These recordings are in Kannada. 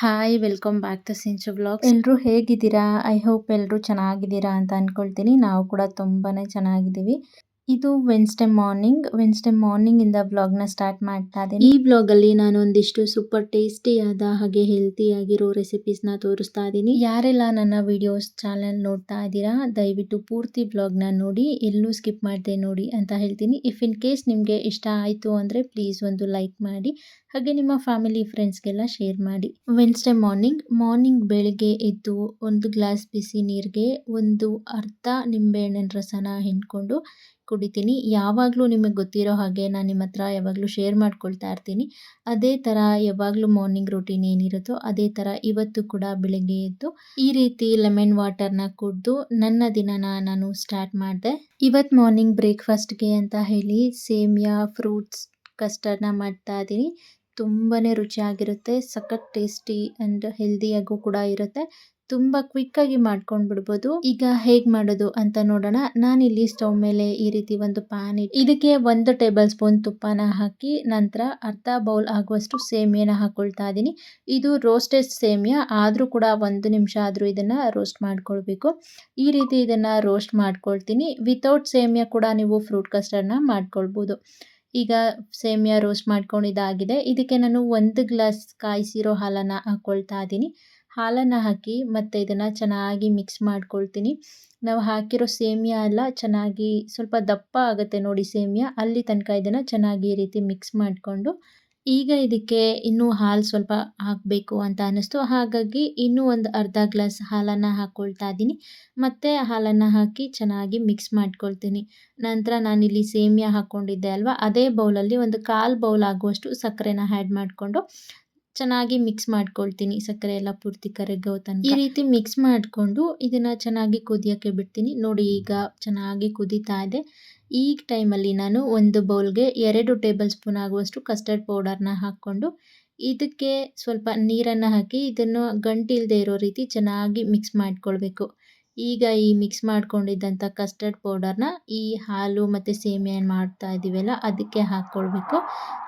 Hi welcome back to Sinchu vlogs. ಎಲ್ಲರೂ ಹೇಗಿದ್ದೀರಾ? ಐ ಹೋಪ್ ಎಲ್ಲರೂ ಚೆನ್ನಾಗಿದ್ದೀರಾ ಅಂತ ಅನ್ಕೊಳ್ತೀನಿ. ನಾವು ಕೂಡ ತುಂಬಾನೇ ಚೆನ್ನಾಗಿದ್ದೀವಿ. ಇದು ವೆನ್ಸ್ಡೇ ಮಾರ್ನಿಂಗ್ ಇಂದ ವ್ಲಾಗ್ನ ಸ್ಟಾರ್ಟ್ ಮಾಡ್ತಾ ಇದ್ದೀನಿ. ಈ ವ್ಲಾಗಲ್ಲಿ ನಾನು ಒಂದಿಷ್ಟು ಸೂಪರ್ ಟೇಸ್ಟಿಯಾದ ಹಾಗೆ ಹೆಲ್ತಿ ಆಗಿರೋ ರೆಸಿಪೀಸ್ನ ತೋರಿಸ್ತಾ ಇದ್ದೀನಿ. ಯಾರೆಲ್ಲ ನನ್ನ ವಿಡಿಯೋಸ್ ಚಾನಲ್ ನೋಡ್ತಾ ಇದ್ದೀರಾ ದಯವಿಟ್ಟು ಪೂರ್ತಿ ವ್ಲಾಗ್ನ ನೋಡಿ, ಎಲ್ಲೂ ಸ್ಕಿಪ್ ಮಾಡದೆ ನೋಡಿ ಅಂತ ಹೇಳ್ತೀನಿ. ಇಫ್ ಇನ್ ಕೇಸ್ ನಿಮಗೆ ಇಷ್ಟ ಆಯಿತು ಅಂದರೆ ಪ್ಲೀಸ್ ಒಂದು ಲೈಕ್ ಮಾಡಿ, ಹಾಗೆ ನಿಮ್ಮ ಫ್ಯಾಮಿಲಿ ಫ್ರೆಂಡ್ಸ್ಗೆಲ್ಲ ಶೇರ್ ಮಾಡಿ. ವೆನ್ಸ್ಡೇ ಮಾರ್ನಿಂಗ್ ಬೆಳಿಗ್ಗೆ ಎದ್ದು ಒಂದು ಗ್ಲಾಸ್ ಬಿಸಿ ನೀರಿಗೆ ಒಂದು ಅರ್ಧ ನಿಂಬೆಹಣ್ಣಿನ ರಸನ ಹಿಂಡ್ಕೊಂಡು ಕುಡಿತೀನಿ. ಯಾವಾಗಲೂ ನಿಮಗೆ ಗೊತ್ತಿರೋ ಹಾಗೆ ನಾನು ನಿಮ್ಮ ಹತ್ರ ಯಾವಾಗಲೂ ಶೇರ್ ಮಾಡ್ಕೊಳ್ತಾ ಇರ್ತೀನಿ. ಅದೇ ಥರ ಯಾವಾಗಲೂ ಮಾರ್ನಿಂಗ್ ರೂಟೀನ್ ಏನಿರುತ್ತೋ ಅದೇ ಥರ ಇವತ್ತು ಕೂಡ ಬೆಳಗ್ಗೆ ಎದ್ದು ಈ ರೀತಿ ಲೆಮನ್ ವಾಟರ್ನ ಕುಡಿದು ನನ್ನ ದಿನನ ನಾನು ಸ್ಟಾರ್ಟ್ ಮಾಡಿದೆ. ಇವತ್ತು ಮಾರ್ನಿಂಗ್ ಬ್ರೇಕ್ಫಾಸ್ಟ್ಗೆ ಅಂತ ಹೇಳಿ ಸೇಮಿಯಾ ಫ್ರೂಟ್ಸ್ ಕಸ್ಟರ್ಡ್ನ ಮಾಡ್ತಾ ಇದ್ದೀನಿ. ತುಂಬಾ ರುಚಿಯಾಗಿರುತ್ತೆ, ಸಖತ್ ಟೇಸ್ಟಿ ಆ್ಯಂಡ್ ಹೆಲ್ದಿಯಾಗೂ ಕೂಡ ಇರುತ್ತೆ. ತುಂಬ ಕ್ವಿಕ್ಕಾಗಿ ಮಾಡ್ಕೊಂಡು ಬಿಡ್ಬೋದು. ಈಗ ಹೇಗೆ ಮಾಡೋದು ಅಂತ ನೋಡೋಣ. ನಾನಿಲ್ಲಿ ಸ್ಟವ್ ಮೇಲೆ ಈ ರೀತಿ ಒಂದು ಪ್ಯಾನ್ ಇಟ್ಟು ಇದಕ್ಕೆ 1 ಟೇಬಲ್ ಸ್ಪೂನ್ ತುಪ್ಪನ ಹಾಕಿ ನಂತರ ಅರ್ಧ ಬೌಲ್ ಆಗುವಷ್ಟು ಸೇಮಿಯಾನ ಹಾಕೊಳ್ತಾ ಇದ್ದೀನಿ. ಇದು ರೋಸ್ಟೆಡ್ ಸೇಮಿಯಾ ಆದರೂ ಕೂಡ 1 ನಿಮಿಷ ಆದರೂ ಇದನ್ನು ರೋಸ್ಟ್ ಮಾಡ್ಕೊಳ್ಬೇಕು. ಈ ರೀತಿ ಇದನ್ನು ರೋಸ್ಟ್ ಮಾಡ್ಕೊಳ್ತೀನಿ. ವಿತೌಟ್ ಸೇಮಿಯಾ ಕೂಡ ನೀವು ಫ್ರೂಟ್ ಕಸ್ಟರ್ಡ್ನ ಮಾಡ್ಕೊಳ್ಬೋದು. ಈಗ ಸೇಮಿಯಾ ರೋಸ್ಟ್ ಮಾಡ್ಕೊಂಡಿದ್ದಾಗಿದೆ. ಇದಕ್ಕೆ ನಾನು 1 ಗ್ಲಾಸ್ ಕಾಯಿಸಿರೋ ಹಾಲನ್ನು ಹಾಕ್ಕೊಳ್ತಾ ಇದ್ದೀನಿ. ಹಾಲನ್ನು ಹಾಕಿ ಮತ್ತು ಇದನ್ನು ಚೆನ್ನಾಗಿ ಮಿಕ್ಸ್ ಮಾಡ್ಕೊಳ್ತೀನಿ. ನಾವು ಹಾಕಿರೋ ಸೇಮಿಯಾ ಎಲ್ಲ ಚೆನ್ನಾಗಿ ಸ್ವಲ್ಪ ದಪ್ಪ ಆಗುತ್ತೆ ನೋಡಿ ಸೇಮಿಯಾ, ಅಲ್ಲಿ ತನಕ ಇದನ್ನು ಚೆನ್ನಾಗಿ ಈ ರೀತಿ ಮಿಕ್ಸ್ ಮಾಡಿಕೊಂಡು ಈಗ ಇದಕ್ಕೆ ಇನ್ನೂ ಹಾಲು ಸ್ವಲ್ಪ ಹಾಕಬೇಕು ಅಂತ ಅನ್ನಿಸ್ತು. ಹಾಗಾಗಿ ಇನ್ನೂ ಒಂದು ಅರ್ಧ ಗ್ಲಾಸ್ ಹಾಲನ್ನು ಹಾಕ್ಕೊಳ್ತಾ ಇದ್ದೀನಿ. ಮತ್ತು ಹಾಲನ್ನು ಹಾಕಿ ಚೆನ್ನಾಗಿ ಮಿಕ್ಸ್ ಮಾಡ್ಕೊಳ್ತೀನಿ. ನಂತರ ನಾನಿಲ್ಲಿ ಸೇಮಿಯಾ ಹಾಕ್ಕೊಂಡಿದ್ದೆ ಅಲ್ವಾ, ಅದೇ ಬೌಲಲ್ಲಿ ಒಂದು 1/4 ಬೌಲ್ ಆಗುವಷ್ಟು ಸಕ್ಕರೆನ ಆ್ಯಡ್ ಮಾಡಿಕೊಂಡು ಚೆನ್ನಾಗಿ ಮಿಕ್ಸ್ ಮಾಡ್ಕೊಳ್ತೀನಿ. ಸಕ್ಕರೆ ಎಲ್ಲ ಪೂರ್ತಿ ಕರಗೋ ತನಕ ಈ ರೀತಿ ಮಿಕ್ಸ್ ಮಾಡಿಕೊಂಡು ಇದನ್ನು ಚೆನ್ನಾಗಿ ಕುದಿಯೋಕ್ಕೆ ಬಿಡ್ತೀನಿ. ನೋಡಿ ಈಗ ಚೆನ್ನಾಗಿ ಕುದೀತಾ ಇದೆ. ಈ ಟೈಮಲ್ಲಿ ನಾನು ಒಂದು ಬೌಲ್ಗೆ 2 ಟೇಬಲ್ ಸ್ಪೂನ್ ಆಗುವಷ್ಟು ಕಸ್ಟರ್ಡ್ ಪೌಡರ್ನ ಹಾಕ್ಕೊಂಡು ಇದಕ್ಕೆ ಸ್ವಲ್ಪ ನೀರನ್ನು ಹಾಕಿ ಇದನ್ನು ಗಂಟಿಲ್ಲದೆ ಇರೋ ರೀತಿ ಚೆನ್ನಾಗಿ ಮಿಕ್ಸ್ ಮಾಡ್ಕೊಳ್ಬೇಕು. ಈಗ ಈ ಮಿಕ್ಸ್ ಮಾಡ್ಕೊಂಡಿದ್ದಂಥ ಕಸ್ಟರ್ಡ್ ಪೌಡರ್ನ ಈ ಹಾಲು ಮತ್ತು ಸೇಮಿಯಾ ಏನು ಮಾಡ್ತಾ ಇದ್ದೀವಲ್ಲ ಅದಕ್ಕೆ ಹಾಕ್ಕೊಳ್ಬೇಕು.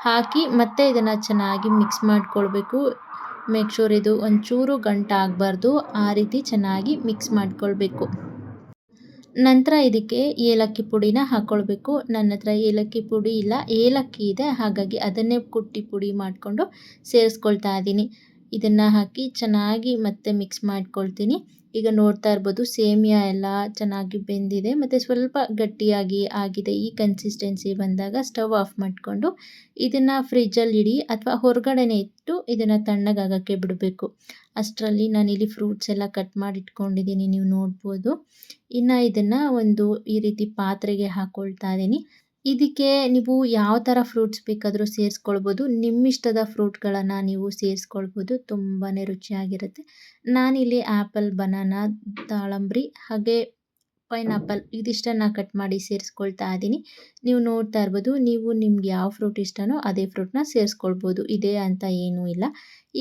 ಹಾಕಿ ಮತ್ತೆ ಇದನ್ನು ಚೆನ್ನಾಗಿ ಮಿಕ್ಸ್ ಮಾಡ್ಕೊಳ್ಬೇಕು. ಮೇಕ್ ಶೂರ್ ಇದು ಒಂಚೂರು ಗಂಟಾಗಬಾರ್ದು, ಆ ರೀತಿ ಚೆನ್ನಾಗಿ ಮಿಕ್ಸ್ ಮಾಡ್ಕೊಳ್ಬೇಕು. ನಂತರ ಇದಕ್ಕೆ ಏಲಕ್ಕಿ ಪುಡಿನ ಹಾಕ್ಕೊಳ್ಬೇಕು. ನನ್ನ ಹತ್ರ ಏಲಕ್ಕಿ ಪುಡಿ ಇಲ್ಲ, ಏಲಕ್ಕಿ ಇದೆ, ಹಾಗಾಗಿ ಅದನ್ನೇ ಕುಟ್ಟಿ ಪುಡಿ ಮಾಡಿಕೊಂಡು ಸೇರಿಸ್ಕೊಳ್ತಾ ಇದ್ದೀನಿ. ಇದನ್ನು ಹಾಕಿ ಚೆನ್ನಾಗಿ ಮತ್ತೆ ಮಿಕ್ಸ್ ಮಾಡ್ಕೊಳ್ತೀನಿ. ಈಗ ನೋಡ್ತಾ ಇರ್ಬೋದು ಸೇಮಿಯಾ ಎಲ್ಲ ಚೆನ್ನಾಗಿ ಬೆಂದಿದೆ ಮತ್ತು ಸ್ವಲ್ಪ ಗಟ್ಟಿಯಾಗಿ ಆಗಿದೆ. ಈ ಕನ್ಸಿಸ್ಟೆನ್ಸಿ ಬಂದಾಗ ಸ್ಟವ್ ಆಫ್ ಮಾಡಿಕೊಂಡು ಇದನ್ನು ಫ್ರಿಜ್ಜಲ್ಲಿ ಇಡಿ ಅಥವಾ ಹೊರಗಡೆನೇ ಇಟ್ಟು ಇದನ್ನು ತಣ್ಣಗಾಗೋಕ್ಕೆ ಬಿಡಬೇಕು. ಅಷ್ಟರಲ್ಲಿ ನಾನಿಲ್ಲಿ ಫ್ರೂಟ್ಸ್ ಎಲ್ಲ ಕಟ್ ಮಾಡಿ ಇಟ್ಕೊಂಡಿದ್ದೀನಿ, ನೀವು ನೋಡ್ಬೋದು. ಇನ್ನು ಇದನ್ನು ಒಂದು ಈ ರೀತಿ ಪಾತ್ರೆಗೆ ಹಾಕ್ಕೊಳ್ತಾ ಇದ್ದೀನಿ. ಇದಕ್ಕೆ ನೀವು ಯಾವ ಥರ ಫ್ರೂಟ್ಸ್ ಬೇಕಾದರೂ ಸೇರಿಸ್ಕೊಳ್ಬೋದು. ನಿಮ್ಮಿಷ್ಟದ ಫ್ರೂಟ್ಗಳನ್ನು ನೀವು ಸೇರಿಸ್ಕೊಳ್ಬೋದು, ತುಂಬಾ ರುಚಿಯಾಗಿರುತ್ತೆ. ನಾನಿಲ್ಲಿ ಆ್ಯಪಲ್, ಬನಾನಾ, ದಾಳಂಬ್ರಿ ಹಾಗೆ ಪೈನಾಪಲ್ ಇದಿಷ್ಟನ್ನು ಕಟ್ ಮಾಡಿ ಸೇರಿಸ್ಕೊಳ್ತಾ ಇದ್ದೀನಿ. ನೀವು ನೋಡ್ತಾ ಇರ್ಬೋದು, ನೀವು ನಿಮ್ಗೆ ಯಾವ ಫ್ರೂಟ್ ಇಷ್ಟನೋ ಅದೇ ಫ್ರೂಟ್ನ ಸೇರಿಸ್ಕೊಳ್ಬೋದು, ಇದೇ ಅಂತ ಏನೂ ಇಲ್ಲ.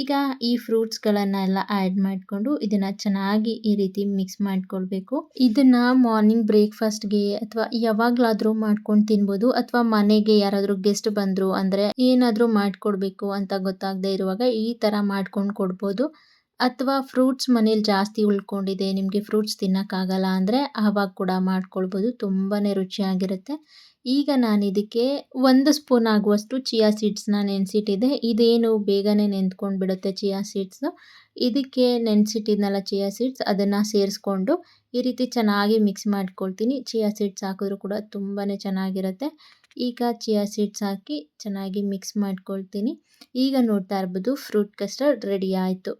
ಈಗ ಈ ಫ್ರೂಟ್ಸ್ಗಳನ್ನೆಲ್ಲ ಆ್ಯಡ್ ಮಾಡಿಕೊಂಡು ಇದನ್ನು ಚೆನ್ನಾಗಿ ಈ ರೀತಿ ಮಿಕ್ಸ್ ಮಾಡ್ಕೊಳ್ಬೇಕು. ಇದನ್ನು ಮಾರ್ನಿಂಗ್ ಬ್ರೇಕ್ಫಾಸ್ಟ್ಗೆ ಅಥವಾ ಯಾವಾಗಲಾದರೂ ಮಾಡ್ಕೊಂಡು ತಿನ್ಬೋದು, ಅಥವಾ ಮನೆಗೆ ಯಾರಾದರೂ ಗೆಸ್ಟ್ ಬಂದರು ಅಂದರೆ ಏನಾದರೂ ಮಾಡಿಕೊಡ್ಬೇಕು ಅಂತ ಗೊತ್ತಾಗದೇ ಇರುವಾಗ ಈ ಥರ ಮಾಡ್ಕೊಂಡು ಕೊಡ್ಬೋದು. ಅಥವಾ ಫ್ರೂಟ್ಸ್ ಮನೇಲಿ ಜಾಸ್ತಿ ಉಳ್ಕೊಂಡಿದೆ, ನಿಮಗೆ ಫ್ರೂಟ್ಸ್ ತಿನ್ನೋಕ್ಕಾಗಲ್ಲ ಅಂದರೆ ಆವಾಗ ಕೂಡ ಮಾಡ್ಕೊಳ್ಬೋದು, ತುಂಬಾ ರುಚಿಯಾಗಿರುತ್ತೆ. ಈಗ ನಾನು ಇದಕ್ಕೆ 1 ಸ್ಪೂನ್ ಆಗುವಷ್ಟು ಚಿಯಾ ಸೀಡ್ಸ್ನ ನೆನೆಸಿಟ್ಟಿದ್ದೆ. ಇದೇನು ಬೇಗನೆ ನೆಂದ್ಕೊಂಡು ಬಿಡುತ್ತೆ ಚಿಯಾ ಸೀಡ್ಸು. ಇದಕ್ಕೆ ನೆನೆಸಿಟ್ಟಿದ್ನಲ್ಲ ಚಿಯಾ ಸೀಡ್ಸ್, ಅದನ್ನು ಸೇರಿಸ್ಕೊಂಡು ಈ ರೀತಿ ಚೆನ್ನಾಗಿ ಮಿಕ್ಸ್ ಮಾಡ್ಕೊಳ್ತೀನಿ. ಚಿಯಾ ಸೀಡ್ಸ್ ಹಾಕಿದ್ರೂ ಕೂಡ ತುಂಬಾ ಚೆನ್ನಾಗಿರುತ್ತೆ. ಈಗ ಚಿಯಾ ಸೀಡ್ಸ್ ಹಾಕಿ ಚೆನ್ನಾಗಿ ಮಿಕ್ಸ್ ಮಾಡ್ಕೊಳ್ತೀನಿ. ಈಗ ನೋಡ್ತಾ ಇರ್ಬೋದು ಫ್ರೂಟ್ ಕಸ್ಟರ್ಡ್ ರೆಡಿ ಆಯಿತು.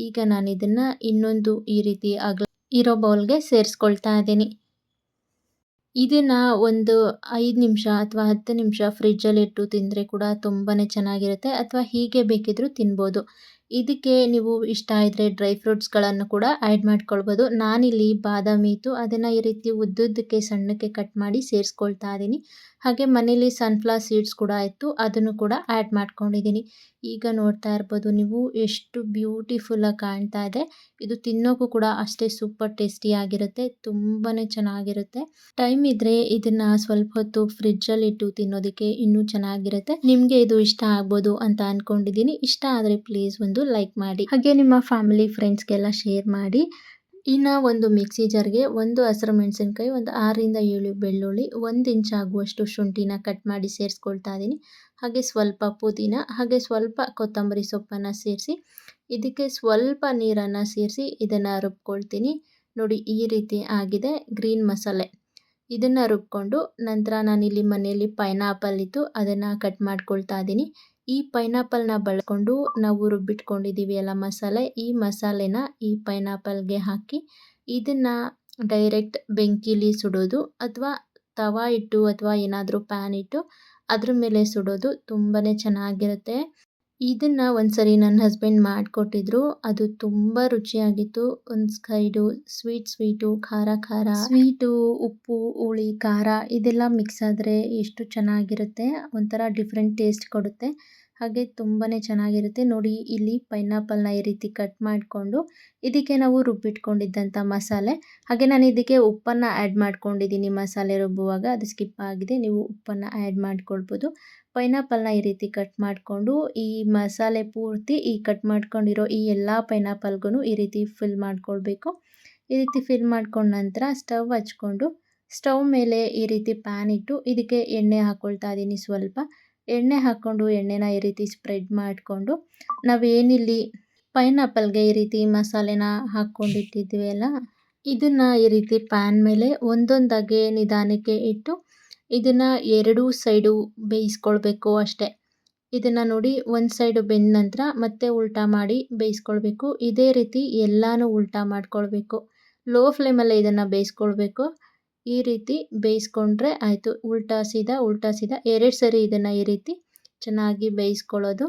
ಈಗ ನಾನು ಇದನ್ನು ಇನ್ನೊಂದು ಈ ರೀತಿ ಇರೋ ಬೌಲ್ಗೆ ಸೇರಿಸ್ಕೊಳ್ತಾ ಇದ್ದೀನಿ. ಇದನ್ನು ಒಂದು 5 ನಿಮಿಷ ಅಥವಾ 10 ನಿಮಿಷ ಫ್ರಿಜ್ಜಲ್ಲಿ ಇಟ್ಟು ತಿಂದರೆ ಕೂಡ ತುಂಬಾ ಚೆನ್ನಾಗಿರುತ್ತೆ, ಅಥವಾ ಹೀಗೆ ಬೇಕಿದ್ದರೂ ತಿನ್ಬೋದು. ಇದಕ್ಕೆ ನೀವು ಇಷ್ಟ ಇದ್ದರೆ ಡ್ರೈ ಫ್ರೂಟ್ಸ್ಗಳನ್ನು ಕೂಡ ಆ್ಯಡ್ ಮಾಡ್ಕೊಳ್ಬೋದು. ನಾನಿಲ್ಲಿ ಬಾದಾಮಿ ಇತ್ತು, ಅದನ್ನು ಈ ರೀತಿ ಉದ್ದುದ್ದಕ್ಕೆ ಸಣ್ಣಕ್ಕೆ ಕಟ್ ಮಾಡಿ ಸೇರಿಸ್ಕೊಳ್ತಾ ಇದ್ದೀನಿ. ಹಾಗೆ ಮನೇಲಿ ಸನ್ಫ್ಲವರ್ ಸೀಡ್ಸ್ ಕೂಡ ಇತ್ತು, ಅದನ್ನು ಕೂಡ ಆ್ಯಡ್ ಮಾಡ್ಕೊಂಡಿದ್ದೀನಿ. ಈಗ ನೋಡ್ತಾ ಇರ್ಬೋದು ನೀವು ಎಷ್ಟು ಬ್ಯೂಟಿಫುಲ್ಲಾಗಿ ಕಾಣ್ತಾ ಇದೆ. ಇದು ತಿನ್ನೋಕ್ಕೂ ಕೂಡ ಅಷ್ಟೇ ಸೂಪರ್ ಟೇಸ್ಟಿಯಾಗಿರುತ್ತೆ. ತುಂಬಾ ಚೆನ್ನಾಗಿರುತ್ತೆ. ಟೈಮ್ ಇದ್ದರೆ ಇದನ್ನು ಸ್ವಲ್ಪ ಹೊತ್ತು ಫ್ರಿಡ್ಜಲ್ಲಿ ಇಟ್ಟು ತಿನ್ನೋದಕ್ಕೆ ಇನ್ನೂ ಚೆನ್ನಾಗಿರುತ್ತೆ. ನಿಮಗೆ ಇದು ಇಷ್ಟ ಆಗ್ಬೋದು ಅಂತ ಅಂದ್ಕೊಂಡಿದ್ದೀನಿ. ಇಷ್ಟ ಆದರೆ ಪ್ಲೀಸ್ ಒಂದು ಲೈಕ್ ಮಾಡಿ, ಹಾಗೆ ನಿಮ್ಮ ಫ್ಯಾಮಿಲಿ ಫ್ರೆಂಡ್ಸ್ಗೆಲ್ಲ ಶೇರ್ ಮಾಡಿ. ಇನ್ನು ಒಂದು ಮಿಕ್ಸಿ ಜಾರ್ಗೆ ಒಂದು ಹಸಿರು ಮೆಣಸಿನ್ಕಾಯಿ, ಒಂದು 6ರಿಂದ 7 ಬೆಳ್ಳುಳ್ಳಿ, 1 ಇಂಚ್ ಆಗುವಷ್ಟು ಶುಂಠಿನ ಕಟ್ ಮಾಡಿ ಸೇರಿಸ್ಕೊಳ್ತಾ ಇದ್ದೀನಿ. ಹಾಗೆ ಸ್ವಲ್ಪ ಪುದೀನ, ಹಾಗೆ ಸ್ವಲ್ಪ ಕೊತ್ತಂಬರಿ ಸೊಪ್ಪನ್ನು ಸೇರಿಸಿ ಇದಕ್ಕೆ ಸ್ವಲ್ಪ ನೀರನ್ನು ಸೇರಿಸಿ ಇದನ್ನು ರುಬ್ಕೊಳ್ತೀನಿ. ನೋಡಿ ಈ ರೀತಿ ಆಗಿದೆ ಗ್ರೀನ್ ಮಸಾಲೆ. ಇದನ್ನು ರುಬ್ಕೊಂಡು ನಂತರ ನಾನಿಲ್ಲಿ ಮನೆಯಲ್ಲಿ ಪೈನಾಪಲ್ ಇತ್ತು ಅದನ್ನು ಕಟ್ ಮಾಡ್ಕೊಳ್ತಾ ಇದ್ದೀನಿ. ಈ ಪೈನಾಪಲ್ನ ಬಳಕೊಂಡು ನಾವು ರುಬ್ಬಿಟ್ಕೊಂಡಿದ್ದೀವಿ ಅಲ್ಲ ಮಸಾಲೆ, ಈ ಮಸಾಲೆನ ಈ ಪೈನಾಪಲ್ಗೆ ಹಾಕಿ ಇದನ್ನು ಡೈರೆಕ್ಟ್ ಬೆಂಕಿಲಿ ಸುಡೋದು ಅಥವಾ ತವಾ ಇಟ್ಟು ಅಥವಾ ಏನಾದರೂ ಪ್ಯಾನ್ ಇಟ್ಟು ಅದ್ರ ಮೇಲೆ ಸುಡೋದು ತುಂಬಾ ಚೆನ್ನಾಗಿರುತ್ತೆ. ಇದನ್ನು ಒಂದ್ಸರಿ ನನ್ನ ಹಸ್ಬೆಂಡ್ ಮಾಡಿಕೊಟ್ಟಿದ್ರು. ಅದು ತುಂಬ ರುಚಿಯಾಗಿತ್ತು. ಒಂದು ಸೈಡು ಸ್ವೀಟು, ಖಾರ, ಸ್ವೀಟು, ಉಪ್ಪು, ಹುಳಿ, ಖಾರ ಇದೆಲ್ಲ ಮಿಕ್ಸ್ ಆದರೆ ಎಷ್ಟು ಚೆನ್ನಾಗಿರುತ್ತೆ. ಒಂಥರ ಡಿಫ್ರೆಂಟ್ ಟೇಸ್ಟ್ ಕೊಡುತ್ತೆ. ಹಾಗೆ ತುಂಬಾ ಚೆನ್ನಾಗಿರುತ್ತೆ. ನೋಡಿ ಇಲ್ಲಿ ಪೈನಾಪಲ್ನ ಈ ರೀತಿ ಕಟ್ ಮಾಡಿಕೊಂಡು ಇದಕ್ಕೆ ನಾವು ರುಬ್ಬಿಟ್ಕೊಂಡಿದ್ದಂಥ ಮಸಾಲೆ, ಹಾಗೆ ನಾನು ಇದಕ್ಕೆ ಉಪ್ಪನ್ನು ಆ್ಯಡ್ ಮಾಡ್ಕೊಂಡಿದ್ದೀನಿ ಮಸಾಲೆ ರುಬ್ಬುವಾಗ, ಅದು ಸ್ಕಿಪ್ ಆಗಿದೆ. ನೀವು ಉಪ್ಪನ್ನು ಆ್ಯಡ್ ಮಾಡ್ಕೊಳ್ಬೋದು. ಪೈನಾಪಲ್ನ ಈ ರೀತಿ ಕಟ್ ಮಾಡಿಕೊಂಡು ಈ ಮಸಾಲೆ ಪೂರ್ತಿ ಈ ಕಟ್ ಮಾಡ್ಕೊಂಡಿರೋ ಈ ಎಲ್ಲ ಪೈನಾಪಲ್ಗೂ ಈ ರೀತಿ ಫಿಲ್ ಮಾಡ್ಕೊಳ್ಬೇಕು. ಈ ರೀತಿ ಫಿಲ್ ಮಾಡ್ಕೊಂಡ ನಂತರ ಸ್ಟವ್ ಹಚ್ಕೊಂಡು ಸ್ಟವ್ ಮೇಲೆ ಈ ರೀತಿ ಪ್ಯಾನ್ ಇಟ್ಟು ಇದಕ್ಕೆ ಎಣ್ಣೆ ಹಾಕ್ಕೊಳ್ತಾ ಇದ್ದೀನಿ. ಸ್ವಲ್ಪ ಎಣ್ಣೆ ಹಾಕ್ಕೊಂಡು ಎಣ್ಣೆನ ಈ ರೀತಿ ಸ್ಪ್ರೆಡ್ ಮಾಡಿಕೊಂಡು ನಾವೇನಿಲ್ಲಿ ಪೈನಾಪಲ್ಗೆ ಈ ರೀತಿ ಮಸಾಲೆನ ಹಾಕ್ಕೊಂಡಿಟ್ಟಿದ್ವಿ ಅಲ್ಲ, ಇದನ್ನು ಈ ರೀತಿ ಪ್ಯಾನ್ ಮೇಲೆ ಒಂದೊಂದಾಗೆ ನಿಧಾನಕ್ಕೆ ಇಟ್ಟು ಇದನ್ನು ಎರಡೂ ಸೈಡು ಬೇಯಿಸ್ಕೊಳ್ಬೇಕು ಅಷ್ಟೇ. ಇದನ್ನು ನೋಡಿ ಒಂದು ಸೈಡು ಬೆಂದ ನಂತರ ಮತ್ತೆ ಉಲ್ಟಾ ಮಾಡಿ ಬೇಯಿಸ್ಕೊಳ್ಬೇಕು. ಇದೇ ರೀತಿ ಎಲ್ಲನೂ ಉಲ್ಟಾ ಮಾಡ್ಕೊಳ್ಬೇಕು. ಲೋ ಫ್ಲೇಮಲ್ಲೇ ಇದನ್ನು ಬೇಯಿಸ್ಕೊಳ್ಬೇಕು. ಈ ರೀತಿ ಬೇಯಿಸ್ಕೊಂಡ್ರೆ ಆಯಿತು. ಉಲ್ಟಾ ಸೀದಾ 2 ಸರಿ ಇದನ್ನು ಈ ರೀತಿ ಚೆನ್ನಾಗಿ ಬೇಯಿಸ್ಕೊಳ್ಳೋದು.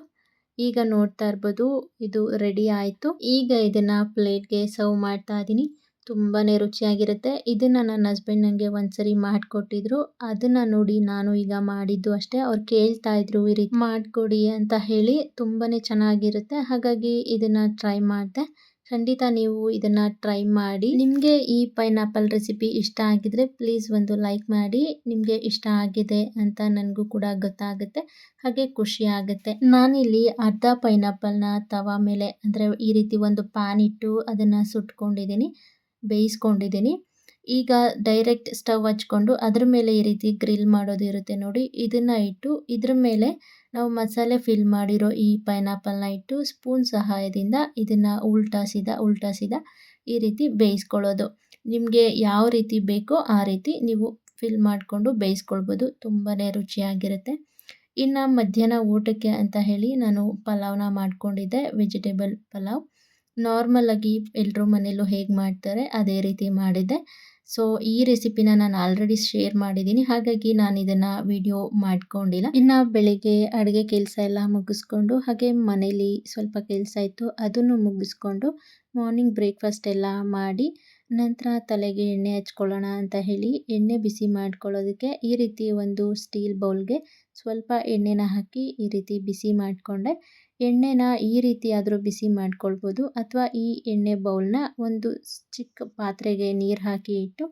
ಈಗ ನೋಡ್ತಾ ಇರ್ಬೋದು ಇದು ರೆಡಿ ಆಯಿತು. ಈಗ ಇದನ್ನು ಪ್ಲೇಟ್ಗೆ ಸರ್ವ್ ಮಾಡ್ತಾ ಇದ್ದೀನಿ. ತುಂಬಾ ರುಚಿಯಾಗಿರುತ್ತೆ. ಇದನ್ನು ನನ್ನ ಹಸ್ಬೆಂಡ್ ನನಗೆ ಒಂದ್ಸರಿ ಮಾಡಿಕೊಟ್ಟಿದ್ರು. ಅದನ್ನು ನೋಡಿ ನಾನು ಈಗ ಮಾಡಿದ್ದು ಅಷ್ಟೇ. ಅವ್ರು ಕೇಳ್ತಾ ಇದ್ರು ಈ ರೀತಿ ಮಾಡಿಕೊಡಿ ಅಂತ ಹೇಳಿ. ತುಂಬಾ ಚೆನ್ನಾಗಿರುತ್ತೆ. ಹಾಗಾಗಿ ಇದನ್ನು ಟ್ರೈ ಮಾಡಿದೆ. ಖಂಡಿತ ನೀವು ಇದನ್ನು ಟ್ರೈ ಮಾಡಿ. ನಿಮಗೆ ಈ ಪೈನಾಪಲ್ ರೆಸಿಪಿ ಇಷ್ಟ ಆಗಿದ್ರೆ ಪ್ಲೀಸ್ ಒಂದು ಲೈಕ್ ಮಾಡಿ. ನಿಮಗೆ ಇಷ್ಟ ಆಗಿದೆ ಅಂತ ನನಗೂ ಕೂಡ ಗೊತ್ತಾಗುತ್ತೆ, ಹಾಗೆ ಖುಷಿ ಆಗುತ್ತೆ. ನಾನಿಲ್ಲಿ ಅರ್ಧ ಪೈನಾಪಲ್ನ ತವಾ ಮೇಲೆ ಅಂದರೆ ಈ ರೀತಿ ಒಂದು ಪ್ಯಾನ್ ಇಟ್ಟು ಅದನ್ನು ಸುಟ್ಕೊಂಡಿದ್ದೀನಿ, ಬೇಯಿಸ್ಕೊಂಡಿದ್ದೀನಿ. ಈಗ ಡೈರೆಕ್ಟ್ ಸ್ಟವ್ ಹಚ್ಕೊಂಡು ಅದ್ರ ಮೇಲೆ ಈ ರೀತಿ ಗ್ರಿಲ್ ಮಾಡೋದು ಇರುತ್ತೆ ನೋಡಿ. ಇದನ್ನು ಇಟ್ಟು ಇದ್ರ ಮೇಲೆ ನಾವು ಮಸಾಲೆ ಫಿಲ್ ಮಾಡಿರೋ ಈ ಪೈನಾಪಲ್ನ ಇಟ್ಟು ಸ್ಪೂನ್ ಸಹಾಯದಿಂದ ಇದನ್ನು ಉಲ್ಟಾ ಸೀದಾ ಈ ರೀತಿ ಬೇಯಿಸ್ಕೊಳ್ಳೋದು. ನಿಮಗೆ ಯಾವ ರೀತಿ ಬೇಕೋ ಆ ರೀತಿ ನೀವು ಫಿಲ್ ಮಾಡಿಕೊಂಡು ಬೇಯಿಸ್ಕೊಳ್ಬೋದು. ತುಂಬಾ ರುಚಿಯಾಗಿರುತ್ತೆ. ಇನ್ನು ಮಧ್ಯಾಹ್ನ ಊಟಕ್ಕೆ ಅಂತ ಹೇಳಿ ನಾನು ಪಲಾವ್ನ ಮಾಡ್ಕೊಂಡಿದ್ದೆ, ವೆಜಿಟೇಬಲ್ ಪಲಾವ್. ನಾರ್ಮಲಾಗಿ ಎಲ್ಲರೂ ಮನೆಯಲ್ಲೂ ಹೇಗೆ ಮಾಡ್ತಾರೆ ಅದೇ ರೀತಿ ಮಾಡಿದ್ದೆ. ಸೊ ಈ ರೆಸಿಪಿನ ನಾನು ಆಲ್ರೆಡಿ ಶೇರ್ ಮಾಡಿದ್ದೀನಿ, ಹಾಗಾಗಿ ನಾನು ಇದನ್ನು ವಿಡಿಯೋ ಮಾಡ್ಕೊಂಡಿಲ್ಲ. ಇನ್ನು ಬೆಳಿಗ್ಗೆ ಅಡುಗೆ ಕೆಲಸ ಎಲ್ಲ ಮುಗಿಸ್ಕೊಂಡು ಹಾಗೆ ಮನೇಲಿ ಸ್ವಲ್ಪ ಕೆಲಸ ಇತ್ತು ಅದನ್ನು ಮುಗಿಸ್ಕೊಂಡು ಮಾರ್ನಿಂಗ್ ಬ್ರೇಕ್ಫಾಸ್ಟ್ ಎಲ್ಲ ಮಾಡಿ ನಂತರ ತಲೆಗೆ ಎಣ್ಣೆ ಹಚ್ಕೊಳ್ಳೋಣ ಅಂತ ಹೇಳಿ ಎಣ್ಣೆ ಬಿಸಿ ಮಾಡ್ಕೊಳ್ಳೋದಕ್ಕೆ ಈ ರೀತಿ ಒಂದು ಸ್ಟೀಲ್ ಬೌಲ್ಗೆ ಸ್ವಲ್ಪ ಎಣ್ಣೆನ ಹಾಕಿ ಈ ರೀತಿ ಬಿಸಿ ಮಾಡಿಕೊಂಡೆ. ಎಣ್ಣೆನ ಈ ರೀತಿ ಆದರೂ ಬಿಸಿ ಮಾಡ್ಕೊಳ್ಬೋದು ಅಥವಾ ಈ ಎಣ್ಣೆ ಬೌಲ್ನ ಒಂದು ಚಿಕ್ಕ ಪಾತ್ರೆಗೆ ನೀರು ಹಾಕಿ ಇಟ್ಟು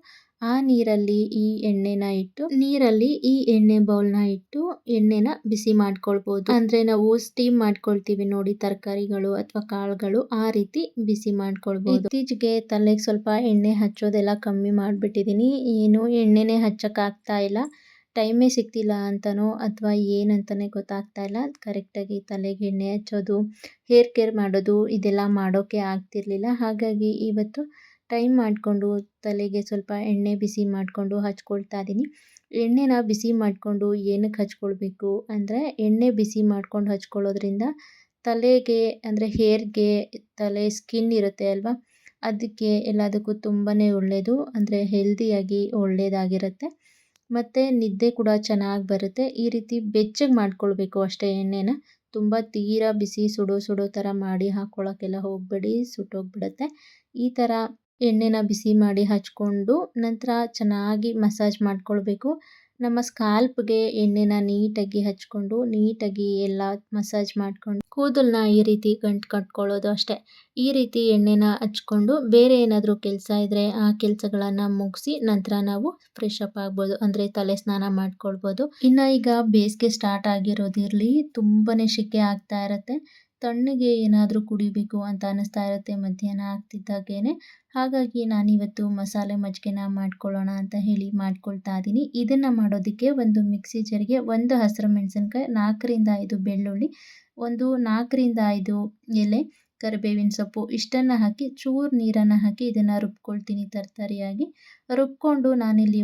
ಆ ನೀರಲ್ಲಿ ಈ ಎಣ್ಣೆ ಬೌಲ್ನ ಇಟ್ಟು ಎಣ್ಣೆನ ಬಿಸಿ ಮಾಡ್ಕೊಳ್ಬೋದು. ಅಂದರೆ ನಾವು ಸ್ಟೀಮ್ ಮಾಡ್ಕೊಳ್ತೀವಿ ನೋಡಿ ತರಕಾರಿಗಳು ಅಥವಾ ಕಾಳುಗಳು, ಆ ರೀತಿ ಬಿಸಿ ಮಾಡ್ಕೊಳ್ಬೋದು. ಇತ್ತೀಚೆಗೆ ತಲೆಗೆ ಸ್ವಲ್ಪ ಎಣ್ಣೆ ಹಚ್ಚೋದೆಲ್ಲ ಕಮ್ಮಿ ಮಾಡಿಬಿಟ್ಟಿದ್ದೀನಿ. ಏನು ಎಣ್ಣೆನೇ ಹಚ್ಚೋಕ್ಕಾಗ್ತಾ ಇಲ್ಲ, ಟೈಮೇ ಸಿಗ್ತಿಲ್ಲ ಅಂತನೋ ಅಥವಾ ಏನಂತಲೇ ಗೊತ್ತಾಗ್ತಾ ಇಲ್ಲ. ಕರೆಕ್ಟಾಗಿ ತಲೆಗೆ ಎಣ್ಣೆ ಹಚ್ಚೋದು, ಹೇರ್ ಕೇರ್ ಮಾಡೋದು ಇದೆಲ್ಲ ಮಾಡೋಕ್ಕೆ ಆಗ್ತಿರ್ಲಿಲ್ಲ. ಹಾಗಾಗಿ ಇವತ್ತು ಟೈಮ್ ಮಾಡಿಕೊಂಡು ತಲೆಗೆ ಸ್ವಲ್ಪ ಎಣ್ಣೆ ಬಿಸಿ ಮಾಡಿಕೊಂಡು ಹಚ್ಕೊಳ್ತಾ ಇದ್ದೀನಿ. ಎಣ್ಣೆನ ಬಿಸಿ ಮಾಡಿಕೊಂಡು ಏನಕ್ಕೆ ಹಚ್ಕೊಳ್ಬೇಕು ಅಂದರೆ ಎಣ್ಣೆ ಬಿಸಿ ಮಾಡ್ಕೊಂಡು ಹಚ್ಕೊಳ್ಳೋದ್ರಿಂದ ತಲೆಗೆ ಅಂದರೆ ಹೇರ್ಗೆ, ತಲೆ ಸ್ಕಿನ್ ಇರುತ್ತೆ ಅಲ್ವಾ, ಅದಕ್ಕೆ ಎಲ್ಲದಕ್ಕೂ ತುಂಬಾ ಒಳ್ಳೆಯದು. ಅಂದರೆ ಹೆಲ್ದಿಯಾಗಿ ಒಳ್ಳೆಯದಾಗಿರುತ್ತೆ. ಮತ್ತು ನಿದ್ದೆ ಕೂಡ ಚೆನ್ನಾಗಿ ಬರುತ್ತೆ. ಈ ರೀತಿ ಬೆಚ್ಚಗೆ ಮಾಡ್ಕೊಳ್ಬೇಕು ಅಷ್ಟೇ ಎಣ್ಣೆನ. ತುಂಬ ತೀರಾ ಬಿಸಿ ಸುಡೋ ಥರ ಮಾಡಿ ಹಾಕ್ಕೊಳ್ಳೋಕ್ಕೆಲ್ಲ ಹೋಗಬೇಡಿ, ಸುಟ್ಟೋಗ್ಬಿಡುತ್ತೆ. ಈ ಥರ ಎಣ್ಣೆನ ಬಿಸಿ ಮಾಡಿ ಹಚ್ಕೊಂಡು ನಂತರ ಚೆನ್ನಾಗಿ ಮಸಾಜ್ ಮಾಡ್ಕೊಳ್ಬೇಕು. ನಮ್ಮ ಸ್ಕಾಲ್ಪ್ಗೆ ಎಣ್ಣೆನ ನೀಟಾಗಿ ಹಚ್ಕೊಂಡು ನೀಟಾಗಿ ಎಲ್ಲ ಮಸಾಜ್ ಮಾಡ್ಕೊಂಡು ಕೂದಲನ್ನ ಈ ರೀತಿ ಗಂಟು ಕಟ್ಕೊಳ್ಳೋದು ಅಷ್ಟೇ. ಈ ರೀತಿ ಎಣ್ಣೆನ ಹಚ್ಕೊಂಡು ಬೇರೆ ಏನಾದರೂ ಕೆಲಸ ಇದ್ದರೆ ಆ ಕೆಲಸಗಳನ್ನು ಮುಗಿಸಿ ನಂತರ ನಾವು ಫ್ರೆಶ್ ಅಪ್ ಆಗ್ಬೋದು, ಅಂದರೆ ತಲೆ ಸ್ನಾನ ಮಾಡ್ಕೊಳ್ಬೋದು. ಇನ್ನು ಈಗ ಬೇಸಿಗೆ ಸ್ಟಾರ್ಟ್ ಆಗಿರೋದಿರಲಿ ತುಂಬಾ ಸೆಕೆ ಆಗ್ತಾ ಇರುತ್ತೆ. ತಣ್ಣಗೆ ಏನಾದರೂ ಕುಡಿಬೇಕು ಅಂತ ಅನ್ನಿಸ್ತಾ ಇರುತ್ತೆ ಮಧ್ಯಾಹ್ನ ಆಗ್ತಿದ್ದಾಗೇನೆ. ಹಾಗಾಗಿ ನಾನಿವತ್ತು ಮಸಾಲೆ ಮಜ್ಜಿಗೆನ ಮಾಡ್ಕೊಳ್ಳೋಣ ಅಂತ ಹೇಳಿ ಮಾಡ್ಕೊಳ್ತಾ ಇದ್ದೀನಿ. ಇದನ್ನು ಮಾಡೋದಕ್ಕೆ ಒಂದು ಮಿಕ್ಸಿ ಜಾರಿಗೆ ಒಂದು ಹಸಿರು ಮೆಣಸಿನ್ಕಾಯಿ, 4ರಿಂದ 5 ಬೆಳ್ಳುಳ್ಳಿ, ಒಂದು 4ರಿಂದ 5 ಎಲೆ ಕರಿಬೇವಿನ ಸೊಪ್ಪು ಇಷ್ಟನ್ನು ಹಾಕಿ ಚೂರು ನೀರನ್ನು ಹಾಕಿ ಇದನ್ನು ರುಬ್ಕೊಳ್ತೀನಿ ತರ್ತರಿಯಾಗಿ. ರುಬ್ಕೊಂಡು ನಾನಿಲ್ಲಿ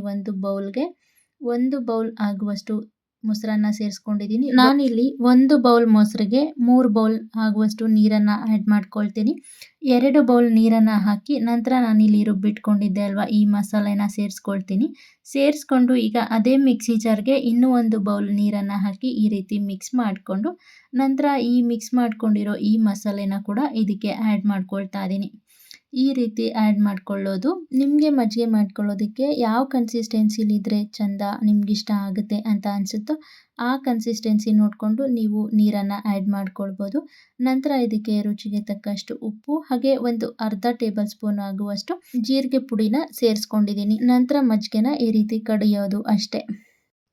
ಒಂದು ಬೌಲ್ ಆಗುವಷ್ಟು ಮೊಸರನ್ನ ಸೇರಿಸ್ಕೊಂಡಿದ್ದೀನಿ. ನಾನಿಲ್ಲಿ 1 ಬೌಲ್ ಮೊಸರಿಗೆ 3 ಬೌಲ್ ಆಗುವಷ್ಟು ನೀರನ್ನು ಆ್ಯಡ್ ಮಾಡ್ಕೊಳ್ತೀನಿ. 2 ಬೌಲ್ ನೀರನ್ನು ಹಾಕಿ ನಂತರ ನಾನಿಲ್ಲಿ ರುಬ್ಬಿಟ್ಕೊಂಡಿದ್ದೆ ಅಲ್ವಾ ಈ ಮಸಾಲೆನ ಸೇರಿಸ್ಕೊಳ್ತೀನಿ. ಸೇರಿಸ್ಕೊಂಡು ಈಗ ಅದೇ ಮಿಕ್ಸಿ ಜಾರ್ಗೆ ಇನ್ನೂ 1 ಬೌಲ್ ನೀರನ್ನು ಹಾಕಿ ಈ ರೀತಿ ಮಿಕ್ಸ್ ಮಾಡಿಕೊಂಡು ನಂತರ ಈ ಮಿಕ್ಸ್ ಮಾಡ್ಕೊಂಡಿರೋ ಈ ಮಸಾಲೆನ ಕೂಡ ಇದಕ್ಕೆ ಆ್ಯಡ್ ಮಾಡ್ಕೊಳ್ತಾ ಇದ್ದೀನಿ. ಈ ರೀತಿ ಆ್ಯಡ್ ಮಾಡ್ಕೊಳ್ಳೋದು. ನಿಮಗೆ ಮಜ್ಜಿಗೆ ಮಾಡ್ಕೊಳ್ಳೋದಕ್ಕೆ ಯಾವ ಕನ್ಸಿಸ್ಟೆನ್ಸಿಲಿದ್ದರೆ ಚೆಂದ ನಿಮಗಿಷ್ಟ ಆಗುತ್ತೆ ಅಂತ ಅನಿಸುತ್ತೋ ಆ ಕನ್ಸಿಸ್ಟೆನ್ಸಿ ನೋಡಿಕೊಂಡು ನೀವು ನೀರನ್ನು ಆ್ಯಡ್ ಮಾಡ್ಕೊಳ್ಬೋದು. ನಂತರ ಇದಕ್ಕೆ ರುಚಿಗೆ ತಕ್ಕಷ್ಟು ಉಪ್ಪು ಹಾಗೆ ಒಂದು ಅರ್ಧ ಟೇಬಲ್ ಸ್ಪೂನ್ ಆಗುವಷ್ಟು ಜೀರಿಗೆ ಪುಡಿನ ಸೇರಿಸ್ಕೊಂಡಿದ್ದೀನಿ. ನಂತರ ಮಜ್ಜಿಗೆನ ಈ ರೀತಿ ಕಡಿಯೋದು ಅಷ್ಟೇ.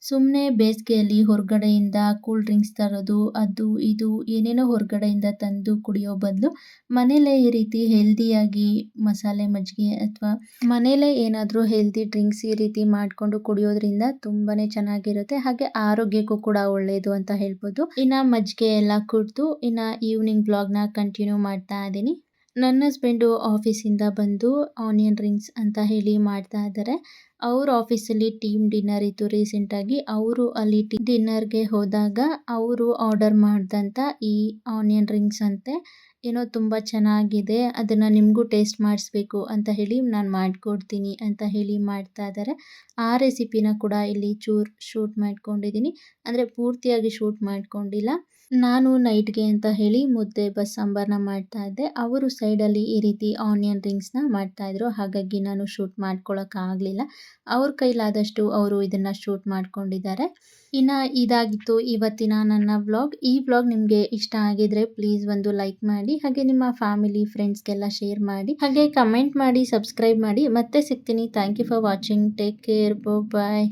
ಸುಮ್ಮನೆ ಬೇಸಿಗೆಯಲ್ಲಿ ಹೊರಗಡೆಯಿಂದ ಕೂಲ್ ಡ್ರಿಂಕ್ಸ್ ತರೋದು, ಅದು ಇದು ಏನೇನೋ ಹೊರಗಡೆಯಿಂದ ತಂದು ಕುಡಿಯೋ ಬದಲು ಮನೇಲೇ ಈ ರೀತಿ ಹೆಲ್ದಿಯಾಗಿ ಮಸಾಲೆ ಮಜ್ಜಿಗೆ ಅಥವಾ ಮನೇಲೇ ಏನಾದರೂ ಹೆಲ್ದಿ ಡ್ರಿಂಕ್ಸ್ ಈ ರೀತಿ ಮಾಡಿಕೊಂಡು ಕುಡಿಯೋದ್ರಿಂದ ತುಂಬಾ ಚೆನ್ನಾಗಿರುತ್ತೆ. ಹಾಗೆ ಆರೋಗ್ಯಕ್ಕೂ ಕೂಡ ಒಳ್ಳೆಯದು ಅಂತ ಹೇಳ್ಬೋದು. ಇನ್ನು ಮಜ್ಜಿಗೆ ಎಲ್ಲ ಕುಡಿದು ಇನ್ನು ಈವ್ನಿಂಗ್ ಬ್ಲಾಗ್ನ ಕಂಟಿನ್ಯೂ ಮಾಡ್ತಾ ಇದ್ದೀನಿ. ನನ್ನ ಹಸ್ಬೆಂಡು ಆಫೀಸಿಂದ ಬಂದು ಆನಿಯನ್ ರಿಂಗ್ಸ್ ಅಂತ ಹೇಳಿ ಮಾಡ್ತಾ ಇದ್ದಾರೆ. ಅವ್ರ ಆಫೀಸಲ್ಲಿ ಟೀಮ್ ಡಿನ್ನರ್ ಇತ್ತು ರೀಸೆಂಟಾಗಿ. ಅವರು ಅಲ್ಲಿ ಡಿನ್ನರ್ಗೆ ಹೋದಾಗ ಅವರು ಆರ್ಡರ್ ಮಾಡಿದಂಥ ಈ ಆನಿಯನ್ ರಿಂಗ್ಸ್ ಅಂತೆ ಏನೋ ತುಂಬ ಚೆನ್ನಾಗಿದೆ, ಅದನ್ನು ನಿಮಗೂ ಟೇಸ್ಟ್ ಮಾಡಿಸ್ಬೇಕು ಅಂತ ಹೇಳಿ ನಾನು ಮಾಡಿಕೊಡ್ತೀನಿ ಅಂತ ಹೇಳಿ ಮಾಡ್ತಾ ಇದ್ದಾರೆ. ಆ ರೆಸಿಪಿನ ಕೂಡ ಇಲ್ಲಿ ಚೂರು ಶೂಟ್ ಮಾಡ್ಕೊಂಡಿದ್ದೀನಿ, ಅಂದರೆ ಪೂರ್ತಿಯಾಗಿ ಶೂಟ್ ಮಾಡ್ಕೊಂಡಿಲ್ಲ. ನಾನು ನೈಟ್ಗೆ ಅಂತ ಹೇಳಿ ಮುದ್ದೆ ಬಸ್ಸಾಂಬಾರನ್ನ ಮಾಡ್ತಾಯಿದ್ದೆ. ಅವರು ಸೈಡಲ್ಲಿ ಈ ರೀತಿ ಆನಿಯನ್ ರಿಂಗ್ಸ್ನ ಮಾಡ್ತಾಯಿದ್ರು. ಹಾಗಾಗಿ ನಾನು ಶೂಟ್ ಮಾಡ್ಕೊಳ್ಳೋಕ್ಕಾಗಲಿಲ್ಲ. ಅವ್ರ ಕೈಲಾದಷ್ಟು ಅವರು ಇದನ್ನು ಶೂಟ್ ಮಾಡ್ಕೊಂಡಿದ್ದಾರೆ. ಇನ್ನು ಇದಾಗಿತ್ತು ಇವತ್ತಿನ ನನ್ನ ವ್ಲಾಗ್. ಈ ವ್ಲಾಗ್ ನಿಮಗೆ ಇಷ್ಟ ಆಗಿದ್ರೆ ಪ್ಲೀಸ್ ಒಂದು ಲೈಕ್ ಮಾಡಿ, ಹಾಗೆ ನಿಮ್ಮ ಫ್ಯಾಮಿಲಿ ಫ್ರೆಂಡ್ಸ್ಗೆಲ್ಲ ಶೇರ್ ಮಾಡಿ, ಹಾಗೆ ಕಮೆಂಟ್ ಮಾಡಿ, ಸಬ್ಸ್ಕ್ರೈಬ್ ಮಾಡಿ. ಮತ್ತೆ ಸಿಗ್ತೀನಿ. Thank you for watching. Take care. Bye.